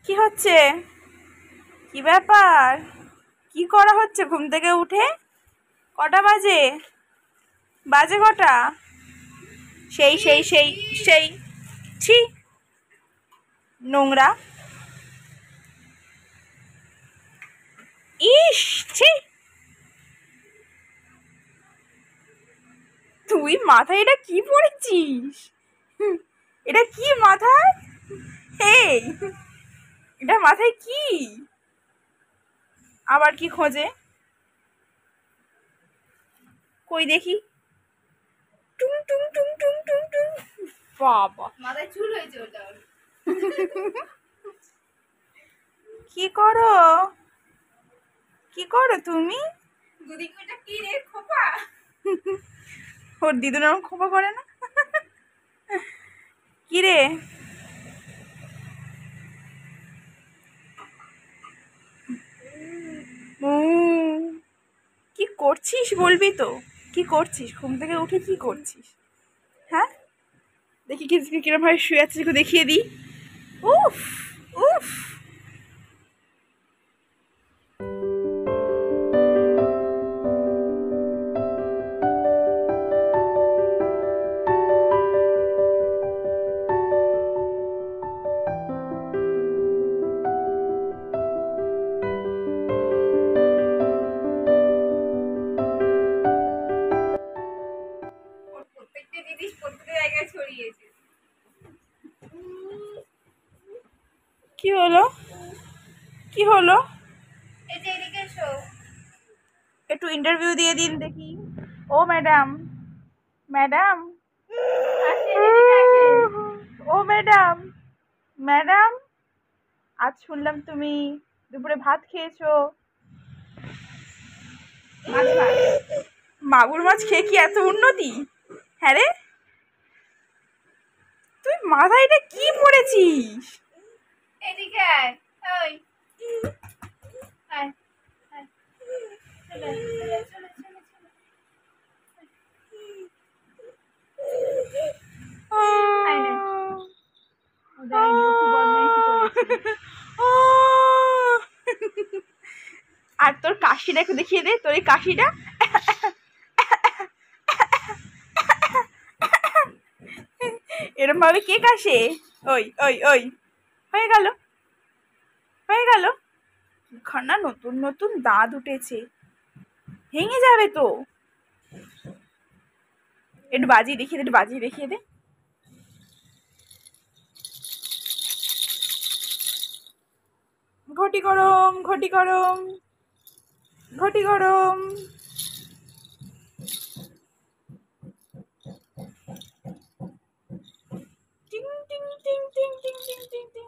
কি হচ্ছে? কি ব্যাপার? কি করা হচ্ছে ঘুম থেকে উঠে? কটা বাজে? বাজে কটা? সেই সেই সেই সেই ছি, নোংরা। ইস, ছি। তুই মাথায় এটা কি পড়েছিস? এটা কি মাথায়? এই, এটা মাথায় কি? আবার কি খোঁজে? কই দেখি। টুং টুং টুং টুং টুং টুং। বাবা, মাথায় চুল হয়েছে ওটা। কি করো? কি করো তুমি? দুদিকে ওটা কি রে খোপা? ওর দিদুন ওরকম খোপা করে না? কি রে? কি করছিস বলবি তো? কি করছিস? ঘুম থেকে উঠে কি করছিস? হ্যাঁ, দেখি কিরম ভাবে শুয়ে আছিস, একটু দেখিয়ে দিই। উফ, উফ। প্রত্যেকটা জিনিস প্রত্যেকটা জায়গায় ছড়িয়েছে। কি হলো? কি হলো? এই যে এদিকে এসো। একটু ইন্টারভিউ দিয়ে দিন দেখি। ও ম্যাডাম, ম্যাডাম, আসেন, এদিকে আসেন। ও ম্যাডাম, ম্যাডাম, আজ শুনলাম তুমি দুপুরে ভাত খেয়েছো। মাছ ভাত। মাগুর মাছ খেয়ে কি এত উন্নতি? হ্যাঁ রে, তুই মাথায় এটা কি পড়েছিস? এদিকে আয়। ওই আয়, আয়। চলে, চলে, চলে, চলে, চলে। আয় নে। ও দেয়নি, ও খুব বদমাইশি করেছে। আর তোর কাশিটা একটু দেখিয়ে দে, তোর এই কাশিটা। এরম ভাবে কে কাশে? ওই ওই ওই, হয়ে গেল, হয়ে গেল। খানা নতুন নতুন দাঁত উঠেছে, ভেঙে যাবে তো। একটু বাজিয়ে দেখিয়ে দে, একটু বাজিয়ে দেখিয়ে দে। ঘটি গরম, ঘটি গরম, ঘটি গরম। টিং টিং টিং টিং টিং টিং টিং টিং।